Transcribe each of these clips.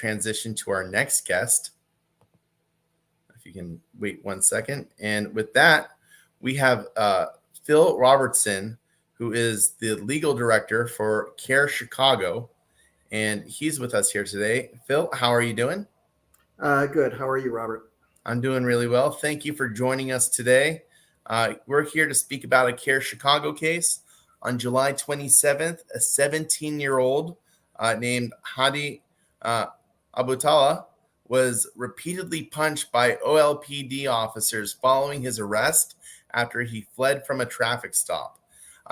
transition to our next guest. If you can wait 1 second. And with that, we have Phil Robertson, who is the legal director for CAIR Chicago. And he's with us here today. Phil, how are you doing? Good. How are you, Robert? I'm doing really well. Thank you for joining us today. We're here to speak about a CAIR Chicago case. On July 27th, a 17-year-old named Hadi Abutala was repeatedly punched by OLPD officers following his arrest after he fled from a traffic stop.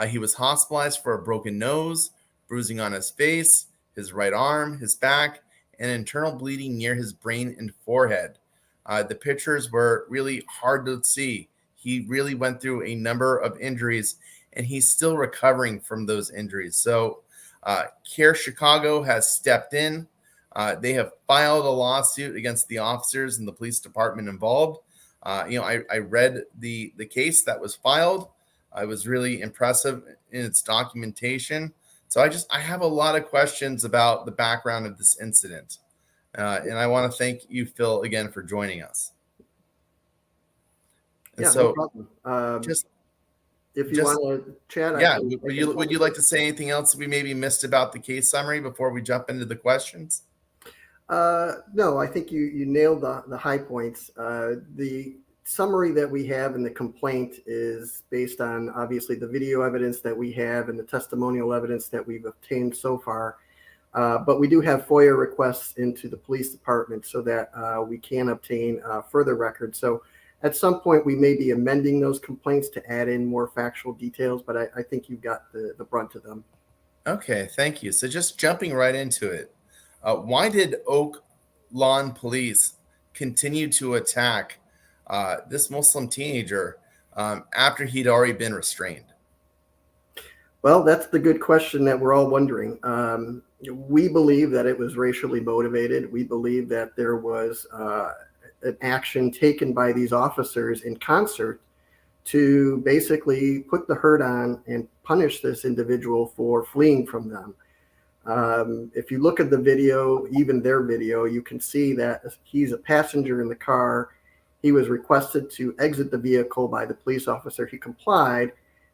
He was hospitalized for a broken nose, bruising on his face, his right arm, his back, and internal bleeding near his brain and forehead. The pictures were really hard to see. He really went through a number of injuries, and he's still recovering from those injuries. So CAIR Chicago has stepped in. They have filed a lawsuit against the officers and the police department involved. I read the case that was filed. It was really impressive in its documentation. So I have a lot of questions about the background of this incident. And I want to thank you, Phil, again for joining us. And yeah, so no problem. If you want to chat, yeah. Would you like to say anything else we maybe missed about the case summary before we jump into the questions? No, I think you nailed the high points. The summary that we have in the complaint is based on obviously the video evidence that we have and the testimonial evidence that we've obtained so far. But we do have FOIA requests into the police department so that we can obtain further records. So at some point, we may be amending those complaints to add in more factual details, but I think you've got the brunt of them. Okay, thank you. So just jumping right into it, why did Oak Lawn Police continue to attack this Muslim teenager after he'd already been restrained? Well, that's the good question that we're all wondering. We believe that it was racially motivated. We believe that there was an action taken by these officers in concert to basically put the hurt on and punish this individual for fleeing from them. If you look at the video, even their video, you can see that he's a passenger in the car. He was requested to exit the vehicle by the police officer. He complied,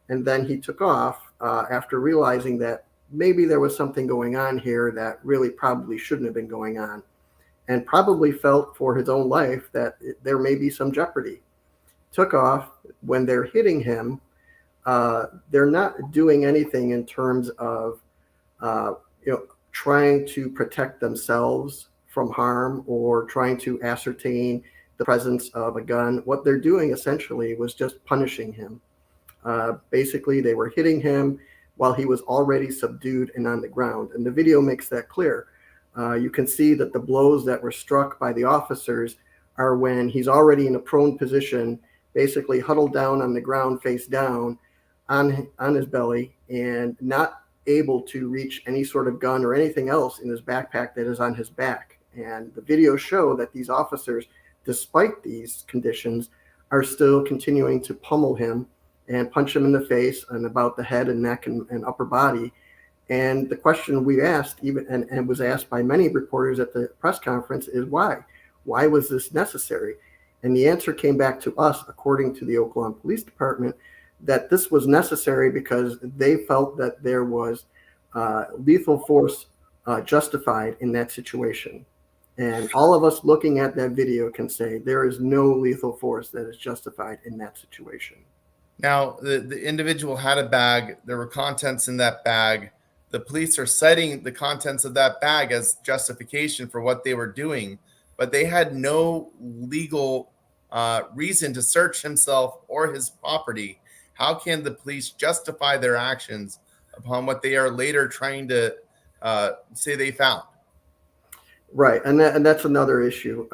and then he took off after realizing that maybe there was something going on here that really probably shouldn't have been going on, and probably felt for his own life that there may be some jeopardy. Took off. When they're hitting him, they're not doing anything in terms of trying to protect themselves from harm or trying to ascertain the presence of a gun. What they're doing essentially was just punishing him. Basically, they were hitting him while he was already subdued and on the ground. And the video makes that clear. You can see that the blows that were struck by the officers are when he's already in a prone position, basically huddled down on the ground, face down on his belly, and not able to reach any sort of gun or anything else in his backpack that is on his back. And the videos show that these officers, despite these conditions, are still continuing to pummel him and punch him in the face and about the head and neck and upper body. And the question we asked, even and was asked by many reporters at the press conference, is why? Why was this necessary? And the answer came back to us, according to the Oak Lawn Police Department, that this was necessary because they felt that there was lethal force justified in that situation. And all of us looking at that video can say there is no lethal force that is justified in that situation. Now, the individual had a bag. There were contents in that bag. The police are citing the contents of that bag as justification for what they were doing, but they had no legal reason to search himself or his property. How can the police justify their actions upon what they are later trying to say they found? Right, and that's another issue.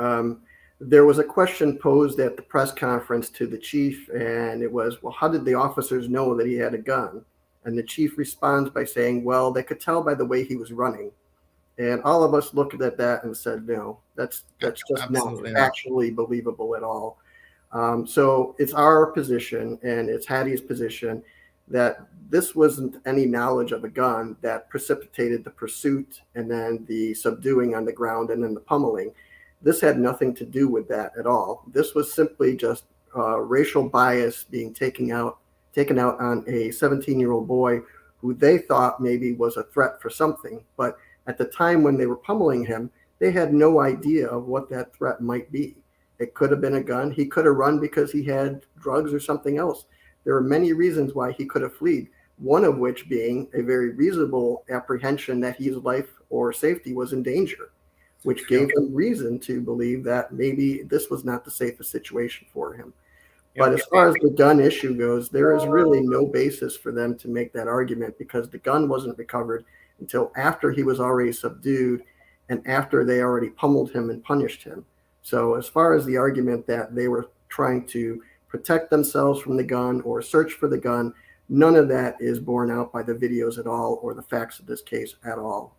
There was a question posed at the press conference to the chief, and it was, well, how did the officers know that he had a gun? And the chief responds by saying, well, they could tell by the way he was running. And all of us looked at that and said, no, that's just not actually believable at all. So it's our position, and it's Hattie's position, that this wasn't any knowledge of a gun that precipitated the pursuit and then the subduing on the ground and then the pummeling. This had nothing to do with that at all. This was simply just racial bias being taken out on a 17-year-old boy who they thought maybe was a threat for something. But at the time when they were pummeling him, they had no idea of what that threat might be. It could have been a gun. He could have run because he had drugs or something else. There are many reasons why he could have fled, one of which being a very reasonable apprehension that his life or safety was in danger, which gave him reason to believe that maybe this was not the safest situation for him. But as far as the gun issue goes, there is really no basis for them to make that argument because the gun wasn't recovered until after he was already subdued and after they already pummeled him and punished him. So as far as the argument that they were trying to protect themselves from the gun or search for the gun, none of that is borne out by the videos at all or the facts of this case at all.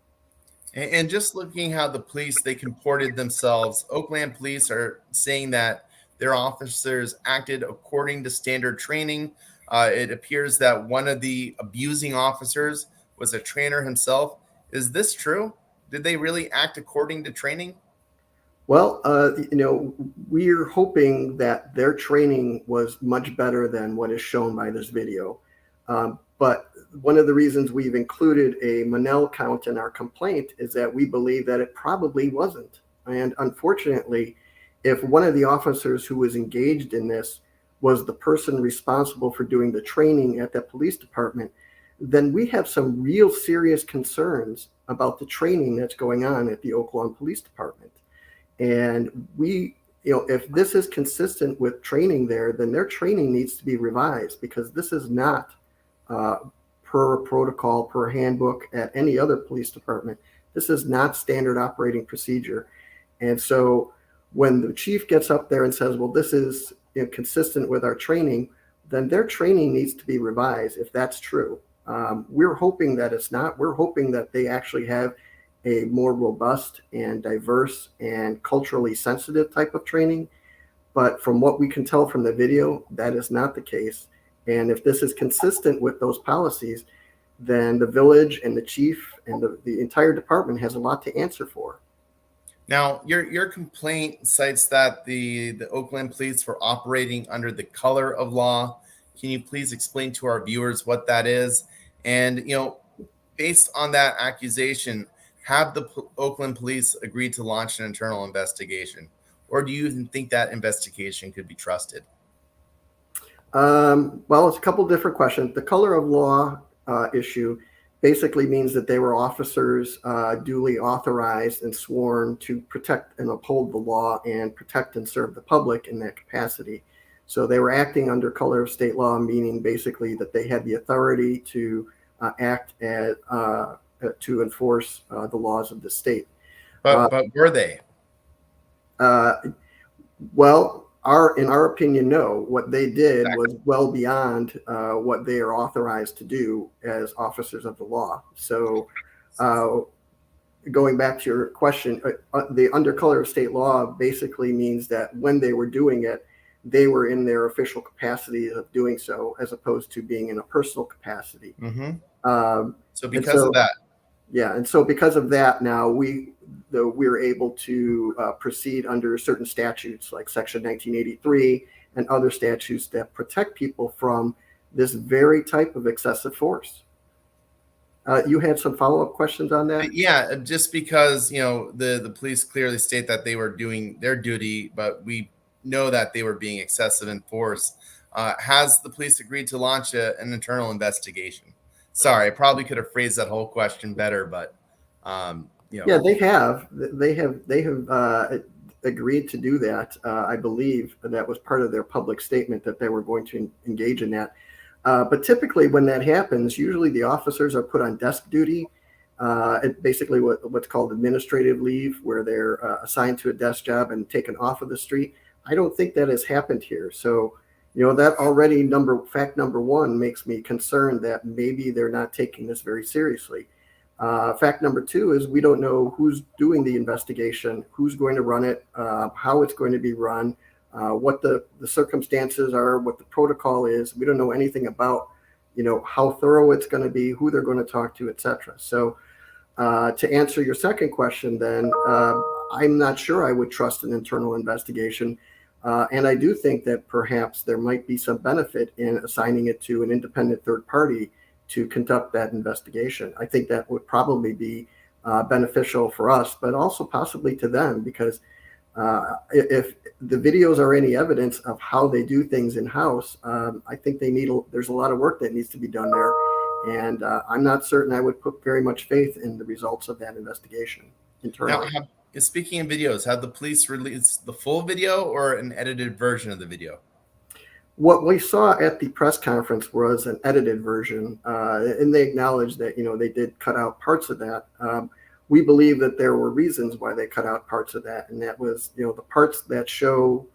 And just looking how the police, they comported themselves, Oakland police are saying that their officers acted according to standard training. It appears that one of the abusing officers was a trainer himself. Is this true? Did they really act according to training? Well, we're hoping that their training was much better than what is shown by this video. But one of the reasons we've included a Monell count in our complaint is that we believe that it probably wasn't. And unfortunately, if one of the officers who was engaged in this was the person responsible for doing the training at that police department, then we have some real serious concerns about the training that's going on at the Oak Lawn Police Department. And we, if this is consistent with training there, then their training needs to be revised because this is not per protocol, per handbook at any other police department. This is not standard operating procedure. And so when the chief gets up there and says, well, this is consistent with our training, then their training needs to be revised if that's true. We're hoping that it's not. We're hoping that they actually have a more robust and diverse and culturally sensitive type of training. But from what we can tell from the video, that is not the case. And if this is consistent with those policies, then the village and the chief and the entire department has a lot to answer for. Now, your complaint cites that the Oakland police were operating under the color of law. Can you please explain to our viewers what that is? And, based on that accusation, have the Oakland police agreed to launch an internal investigation? Or do you even think that investigation could be trusted? Well, it's a couple different questions. The color of law issue basically means that they were officers duly authorized and sworn to protect and uphold the law and protect and serve the public in that capacity. So they were acting under color of state law, meaning basically that they had the authority to act to enforce the laws of the state. But were they? Well, in our opinion, no. What they did was well beyond what they are authorized to do as officers of the law. So going back to your question, the under color of state law basically means that when they were doing it, they were in their official capacity of doing so, as opposed to being in a personal capacity. Mm-hmm. So because of that. Yeah, and so because of that, now we're able to proceed under certain statutes like Section 1983 and other statutes that protect people from this very type of excessive force. You had some follow-up questions on that? Yeah, just because the police clearly state that they were doing their duty, but we know that they were being excessive in force. Has the police agreed to launch an internal investigation? Sorry, I probably could have phrased that whole question better, but yeah, they have agreed to do that. I believe that was part of their public statement that they were going to engage in that. But typically when that happens, usually the officers are put on desk duty. Basically what's called administrative leave, where they're assigned to a desk job and taken off of the street. I don't think that has happened here. So, that already fact number one makes me concerned that maybe they're not taking this very seriously. Fact number two is we don't know who's doing the investigation, who's going to run it, how it's going to be run, what the circumstances are, what the protocol is. We don't know anything about how thorough it's going to be, who they're going to talk to, etc. So to answer your second question, then I'm not sure I would trust an internal investigation. And I do think that perhaps there might be some benefit in assigning it to an independent third party to conduct that investigation. I think that would probably be beneficial for us, but also possibly to them, because if the videos are any evidence of how they do things in-house, I think there's a lot of work that needs to be done there. And I'm not certain I would put very much faith in the results of that investigation internally. Now, speaking of videos, have the police released the full video or an edited version of the video? What we saw at the press conference was an edited version, and they acknowledged that they did cut out parts of that. We believe that there were reasons why they cut out parts of that, and that was the parts that show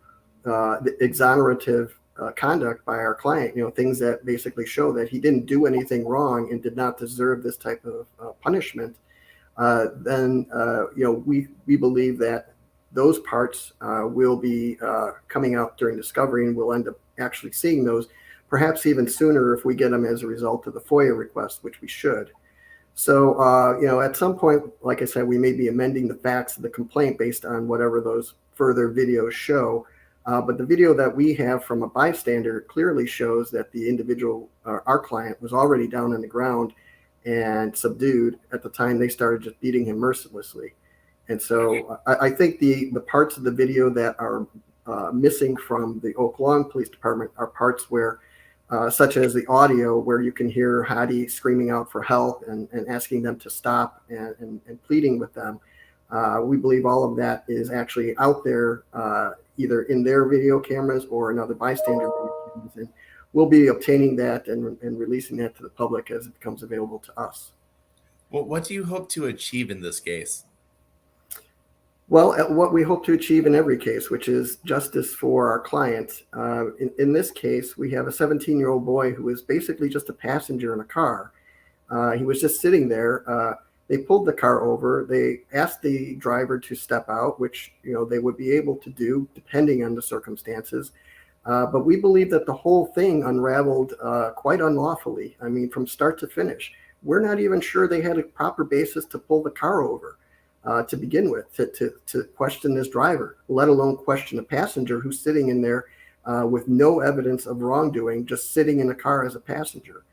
the exonerative conduct by our client, things that basically show that he didn't do anything wrong and did not deserve this type of punishment. Then we believe that those parts will be coming out during discovery, and we'll end up actually seeing those perhaps even sooner if we get them as a result of the FOIA request, which we should. So, at some point, like I said, we may be amending the facts of the complaint based on whatever those further videos show. But the video that we have from a bystander clearly shows that the individual, our client, was already down on the ground and subdued at the time they started just beating him mercilessly. And so I think the parts of the video that are missing from the Oak Lawn Police Department are parts where, such as the audio, where you can hear Hadi screaming out for help and asking them to stop and pleading with them. We believe all of that is actually out there, either in their video cameras or in other bystander video cameras. And we'll be obtaining that and releasing that to the public as it becomes available to us. Well, what do you hope to achieve in this case? Well, what we hope to achieve in every case, which is justice for our client. In this case, we have a 17-year-old boy who was basically just a passenger in a car. He was just sitting there. They pulled the car over. They asked the driver to step out, which they would be able to do depending on the circumstances. But we believe that the whole thing unraveled quite unlawfully. I mean, from start to finish. We're not even sure they had a proper basis to pull the car over. To begin with, to question this driver, let alone question a passenger who's sitting in there with no evidence of wrongdoing, just sitting in a car as a passenger.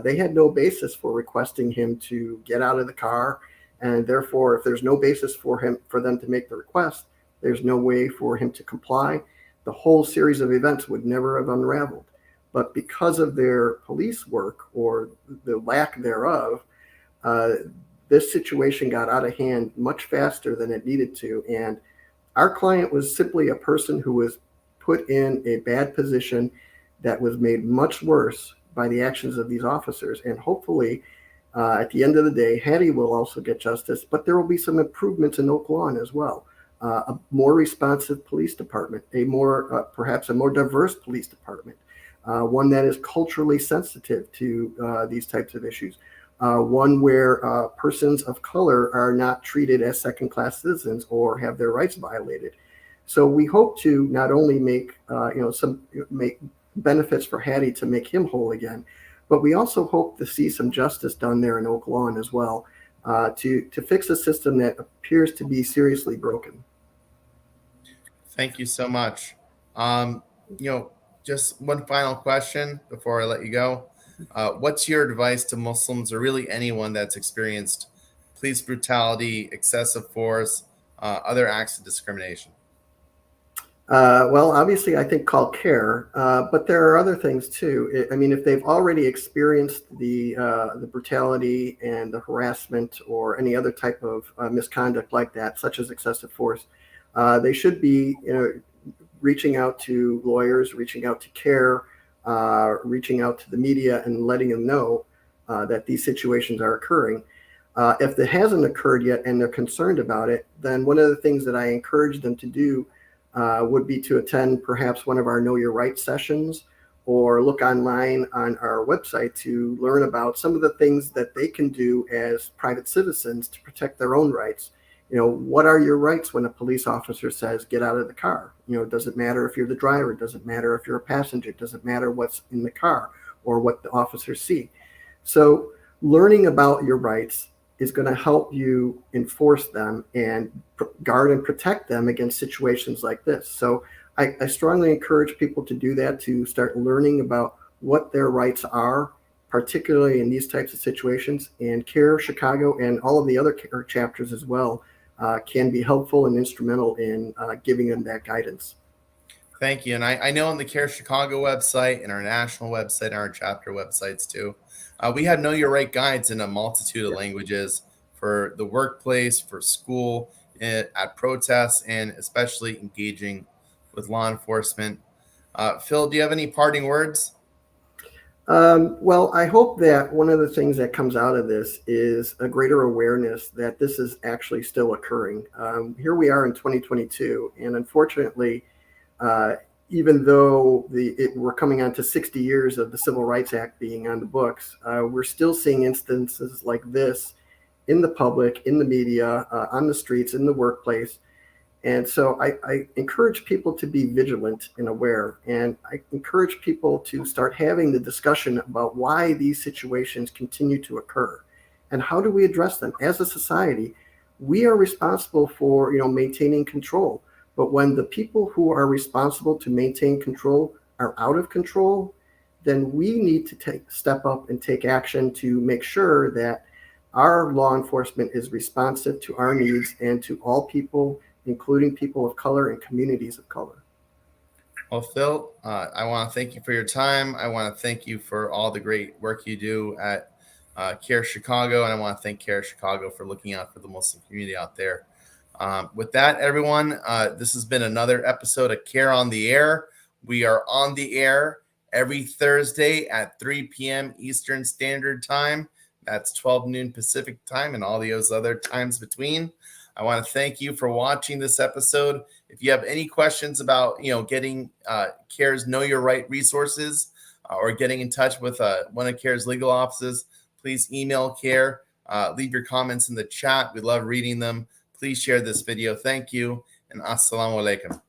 They had no basis for requesting him to get out of the car, and therefore, if there's no basis for them to make the request, there's no way for him to comply. The whole series of events would never have unraveled. But because of their police work or the lack thereof, this situation got out of hand much faster than it needed to. And our client was simply a person who was put in a bad position that was made much worse by the actions of these officers. And hopefully, at the end of the day, Hattie will also get justice, but there will be some improvements in Oak Lawn as well. A more responsive police department, perhaps a more diverse police department, one that is culturally sensitive to these types of issues. One where persons of color are not treated as second-class citizens or have their rights violated. So we hope to not only make make benefits for Hattie to make him whole again, but we also hope to see some justice done there in Oak Lawn as well, to fix a system that appears to be seriously broken. Thank you so much. Just one final question before I let you go. What's your advice to Muslims or really anyone that's experienced police brutality, excessive force, other acts of discrimination? Well, obviously, I think call CAIR, but there are other things too. I mean, if they've already experienced the brutality and the harassment or any other type of misconduct like that, such as excessive force, they should be reaching out to lawyers, reaching out to CAIR, reaching out to the media and letting them know that these situations are occurring. If it hasn't occurred yet and they're concerned about it, then one of the things that I encourage them to do would be to attend perhaps one of our Know Your Rights sessions, or look online on our website to learn about some of the things that they can do as private citizens to protect their own rights. What are your rights when a police officer says, get out of the car? It doesn't matter if you're the driver, it doesn't matter if you're a passenger, it doesn't matter what's in the car. or what the officers see. So learning about your rights is going to help you enforce them and guard and protect them against situations like this. So I strongly encourage people to do that, to start learning about what their rights are, particularly in these types of situations. And CAIR Chicago and all of the other CAIR chapters as well can be helpful and instrumental in giving them that guidance. Thank you. And I know on the CAIR Chicago website and our national website and our chapter websites too, we have Know Your Right guides in a multitude of languages for the workplace, for school, at protests, and especially engaging with law enforcement. Phil, do you have any parting words? Well, I hope that one of the things that comes out of this is a greater awareness that this is actually still occurring. Here we are in 2022, and unfortunately, even though we're coming on to 60 years of the Civil Rights Act being on the books, we're still seeing instances like this in the public, in the media, on the streets, in the workplace. And so I encourage people to be vigilant and aware. And I encourage people to start having the discussion about why these situations continue to occur and how do we address them. As a society, we are responsible for, maintaining control. But when the people who are responsible to maintain control are out of control, then we need to step up and take action to make sure that our law enforcement is responsive to our needs and to all people, including people of color and communities of color. Well, Phil, I want to thank you for your time. I want to thank you for all the great work you do at CAIR Chicago, and I want to thank CAIR Chicago for looking out for the Muslim community out there. With that, everyone, this has been another episode of CAIR on the Air. We are on the air every Thursday at 3 p.m. Eastern Standard Time. That's 12 noon Pacific time and all those other times between. I want to thank you for watching this episode. If you have any questions about, getting CAIR's Know Your Right resources or getting in touch with one of CAIR's legal offices, please email CAIR. Leave your comments in the chat. We love reading them. Please share this video. Thank you, and assalamu alaikum.